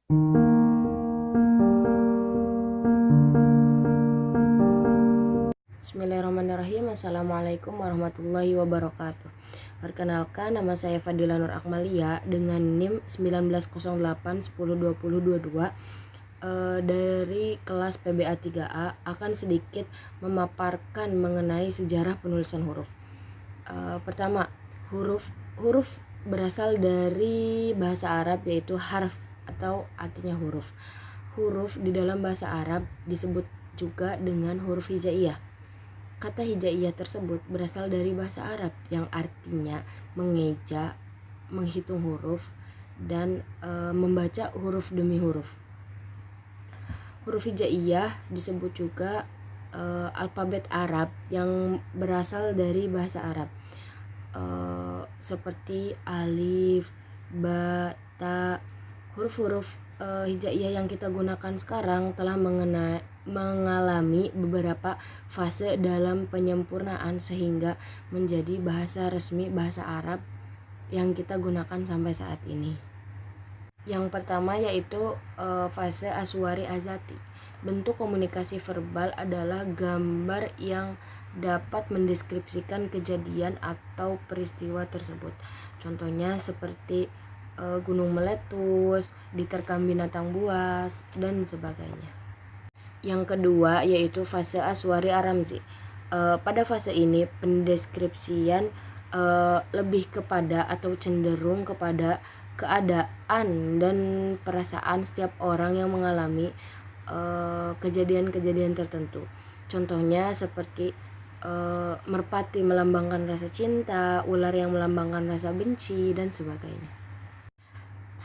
Bismillahirrahmanirrahim. Assalamualaikum warahmatullahi wabarakatuh. Perkenalkan, nama saya Fadila Nur Akmalia dengan NIM 1908102022 dari kelas PBA 3A akan sedikit memaparkan mengenai sejarah penulisan huruf. Pertama, huruf berasal dari bahasa Arab yaitu harf atau artinya huruf. Huruf di dalam bahasa Arab disebut juga dengan huruf hijaiyah. Kata hijaiyah tersebut berasal dari bahasa Arab yang artinya mengeja, menghitung huruf, dan membaca huruf demi huruf. Huruf hijaiyah disebut juga alfabet Arab yang berasal dari bahasa Arab, seperti alif, ba, ta. Huruf-huruf hijaiyah yang kita gunakan sekarang telah mengalami beberapa fase dalam penyempurnaan sehingga menjadi bahasa resmi bahasa Arab yang kita gunakan sampai saat ini. Yang pertama yaitu fase Aswari Azati. Bentuk komunikasi verbal adalah gambar yang dapat mendeskripsikan kejadian atau peristiwa tersebut. Contohnya seperti gunung meletus, diterkam binatang buas, dan sebagainya. Yang kedua yaitu fase Aswari Aramzi. Pada fase ini pendeskripsian lebih kepada atau cenderung kepada keadaan dan perasaan setiap orang yang mengalami kejadian-kejadian tertentu. Contohnya seperti merpati melambangkan rasa cinta, ular yang melambangkan rasa benci, dan sebagainya.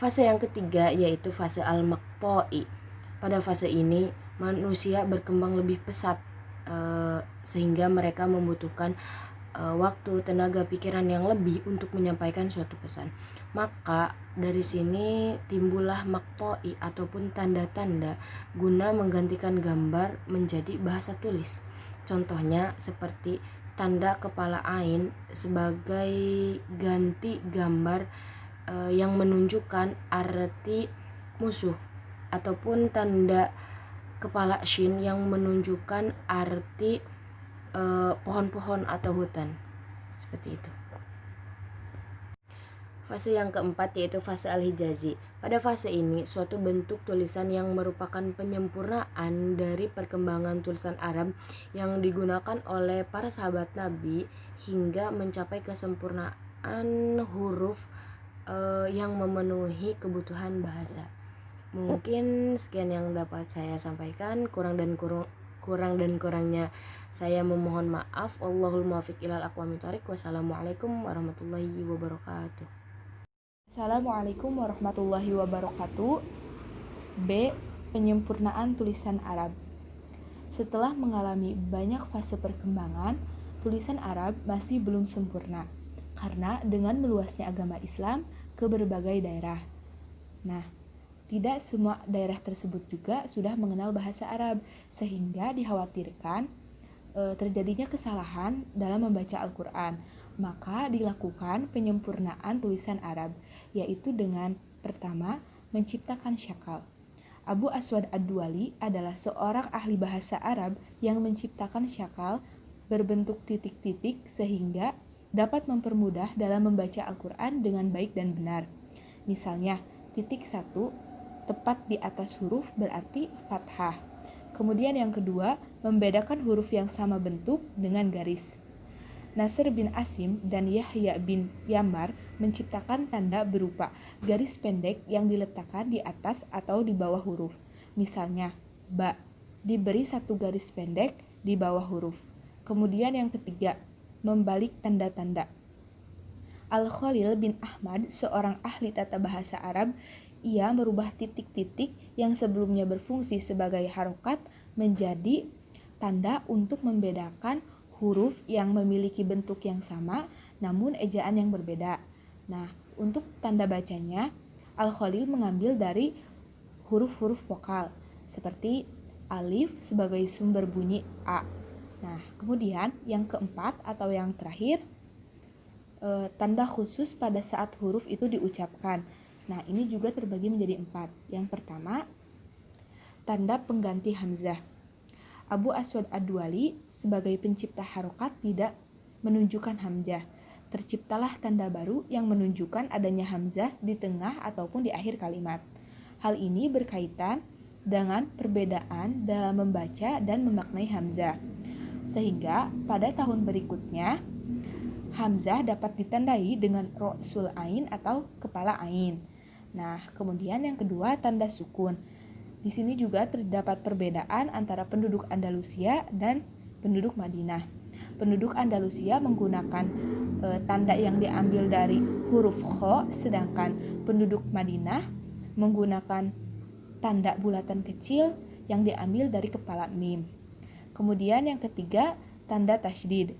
Fase yang ketiga yaitu fase al-maqta'i. Pada fase ini manusia berkembang lebih pesat sehingga mereka membutuhkan waktu, tenaga, pikiran yang lebih untuk menyampaikan suatu pesan. Maka dari sini timbullah maqta'i ataupun tanda-tanda guna menggantikan gambar menjadi bahasa tulis. Contohnya seperti tanda kepala ain sebagai ganti gambar yang menunjukkan arti musuh, ataupun tanda kepala shin yang menunjukkan arti pohon-pohon atau hutan. Seperti itu. Fase yang keempat yaitu fase al-hijazi. Pada fase ini suatu bentuk tulisan yang merupakan penyempurnaan dari perkembangan tulisan Arab yang digunakan oleh para sahabat Nabi hingga mencapai kesempurnaan huruf yang memenuhi kebutuhan bahasa. Mungkin sekian yang dapat saya sampaikan, kurang dan kurangnya saya memohon maaf. Wallahul muwaffiq ilal aqwamit thoriq. Wassalamualaikum warahmatullahi wabarakatuh. Assalamualaikum warahmatullahi wabarakatuh. B. Penyempurnaan tulisan Arab. Setelah mengalami banyak fase perkembangan, tulisan Arab masih belum sempurna karena dengan meluasnya agama Islam ke berbagai daerah. Nah, tidak semua daerah tersebut juga sudah mengenal bahasa Arab, sehingga dikhawatirkan terjadinya kesalahan dalam membaca Al-Quran. Maka dilakukan penyempurnaan tulisan Arab, yaitu dengan pertama menciptakan syakal. Abu Aswad Ad-Duwali adalah seorang ahli bahasa Arab yang menciptakan syakal berbentuk titik-titik sehingga dapat mempermudah dalam membaca Al-Quran dengan baik dan benar. Misalnya, titik 1 tepat di atas huruf berarti fathah. Kemudian yang kedua, membedakan huruf yang sama bentuk dengan garis. Nasr bin Asim dan Yahya bin Yammar menciptakan tanda berupa garis pendek yang diletakkan di atas atau di bawah huruf. Misalnya, ba diberi satu garis pendek di bawah huruf. Kemudian yang ketiga, membalik tanda-tanda. Al-Khalil bin Ahmad, seorang ahli tata bahasa Arab, ia merubah titik-titik yang sebelumnya berfungsi sebagai harokat menjadi tanda untuk membedakan huruf yang memiliki bentuk yang sama namun ejaan yang berbeda. Nah, untuk tanda bacanya, Al-Khalil mengambil dari huruf-huruf vokal seperti alif sebagai sumber bunyi A. Nah, kemudian yang keempat atau yang terakhir, tanda khusus pada saat huruf itu diucapkan. Nah, ini juga terbagi menjadi 4. Yang pertama, tanda pengganti hamzah. Abu Aswad Ad-Duali sebagai pencipta harokat tidak menunjukkan hamzah. Terciptalah tanda baru yang menunjukkan adanya hamzah di tengah ataupun di akhir kalimat. Hal ini berkaitan dengan perbedaan dalam membaca dan memaknai hamzah. Sehingga pada tahun berikutnya, hamzah dapat ditandai dengan ro'sul ain atau kepala ain. Nah, kemudian yang kedua, tanda sukun. Di sini juga terdapat perbedaan antara penduduk Andalusia dan penduduk Madinah. Penduduk Andalusia menggunakan tanda yang diambil dari huruf kho, sedangkan penduduk Madinah menggunakan tanda bulatan kecil yang diambil dari kepala mim. Kemudian yang ketiga, tanda tasydid.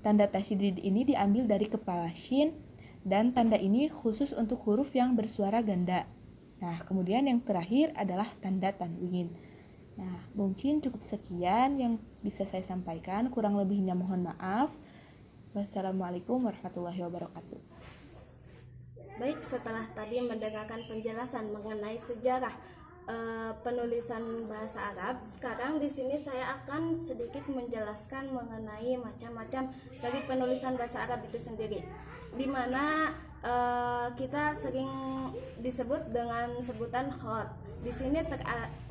Tanda tasydid ini diambil dari kepala shin, dan tanda ini khusus untuk huruf yang bersuara ganda. Nah, kemudian yang terakhir adalah tanda tanwin. Nah, mungkin cukup sekian yang bisa saya sampaikan. Kurang lebihnya mohon maaf. Wassalamualaikum warahmatullahi wabarakatuh. Baik, setelah tadi mendengarkan penjelasan mengenai sejarah penulisan bahasa Arab, sekarang di sini saya akan sedikit menjelaskan mengenai macam-macam dari penulisan bahasa Arab itu sendiri, di mana kita sering disebut dengan sebutan khot. Di sini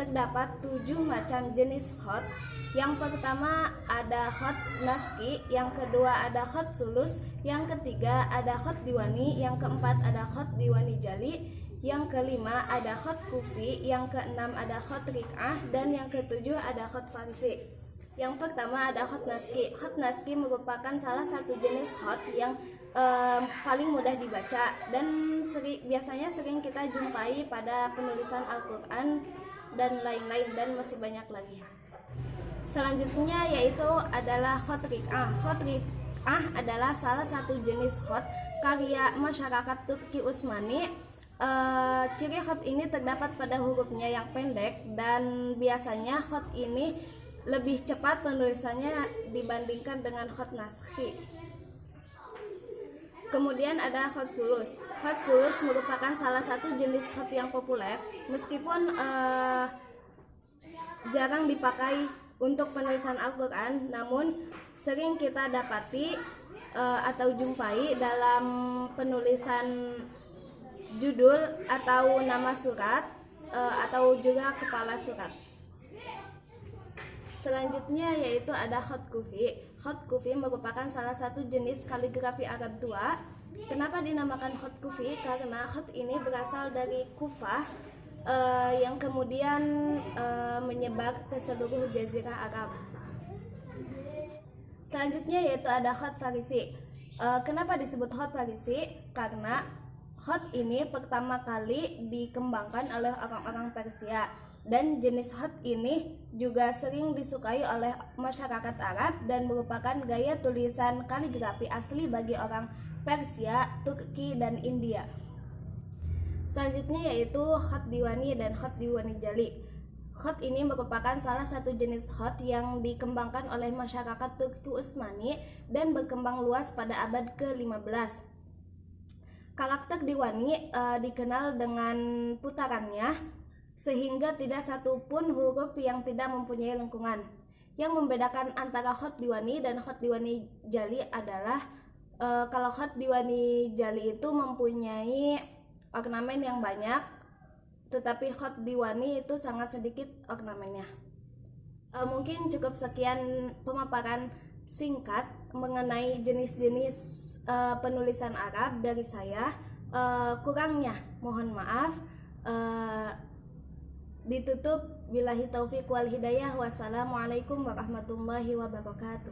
terdapat 7 macam jenis khot. Yang pertama ada khot naski, yang kedua ada khot sulus, yang ketiga ada khot diwani, yang keempat ada khot diwani jali, yang kelima ada khot kufi, yang keenam ada khot rik'ah, dan yang ketujuh ada khot farisi. Yang pertama ada khot naski. Khot naski merupakan salah satu jenis khot yang paling mudah dibaca dan biasanya sering kita jumpai pada penulisan Al-Quran dan lain-lain, dan masih banyak lagi. Selanjutnya yaitu adalah khot rik'ah. Khot rik'ah adalah salah satu jenis khot karya masyarakat Turki Utsmani. Ciri khot ini terdapat pada hurufnya yang pendek, dan biasanya khot ini lebih cepat penulisannya dibandingkan dengan khot naskhi. Kemudian ada khot sulus. Khot sulus merupakan salah satu jenis khot yang populer, meskipun jarang dipakai untuk penulisan Al-Quran, namun sering kita dapati atau jumpai dalam penulisan judul atau nama surat atau juga kepala surat. Selanjutnya yaitu ada khot kufi. Khot kufi merupakan salah satu jenis kaligrafi Arab tua. Kenapa dinamakan khot kufi? Karena khot ini berasal dari Kufah yang kemudian menyebar ke seluruh jazirah Arab. Selanjutnya yaitu ada khot farisi. Kenapa disebut khot farisi? Karena khot ini pertama kali dikembangkan oleh orang-orang Persia, dan jenis khot ini juga sering disukai oleh masyarakat Arab dan merupakan gaya tulisan kaligrafi asli bagi orang Persia, Turki, dan India. Selanjutnya yaitu khot diwani dan khot diwani jali. Khot ini merupakan salah satu jenis khot yang dikembangkan oleh masyarakat Turki Utsmani dan berkembang luas pada abad ke-15. Karakter diwani dikenal dengan putarannya, sehingga tidak satupun huruf yang tidak mempunyai lengkungan. Yang membedakan antara khot diwani dan khot diwani jali adalah kalau khot diwani jali itu mempunyai ornamen yang banyak, tetapi khot diwani itu sangat sedikit ornamennya. Mungkin cukup sekian pemaparan singkat mengenai jenis-jenis penulisan Arab dari saya. Kurangnya mohon maaf. Ditutup billahi taufiq wal hidayah. Wassalamualaikum warahmatullahi wabarakatuh.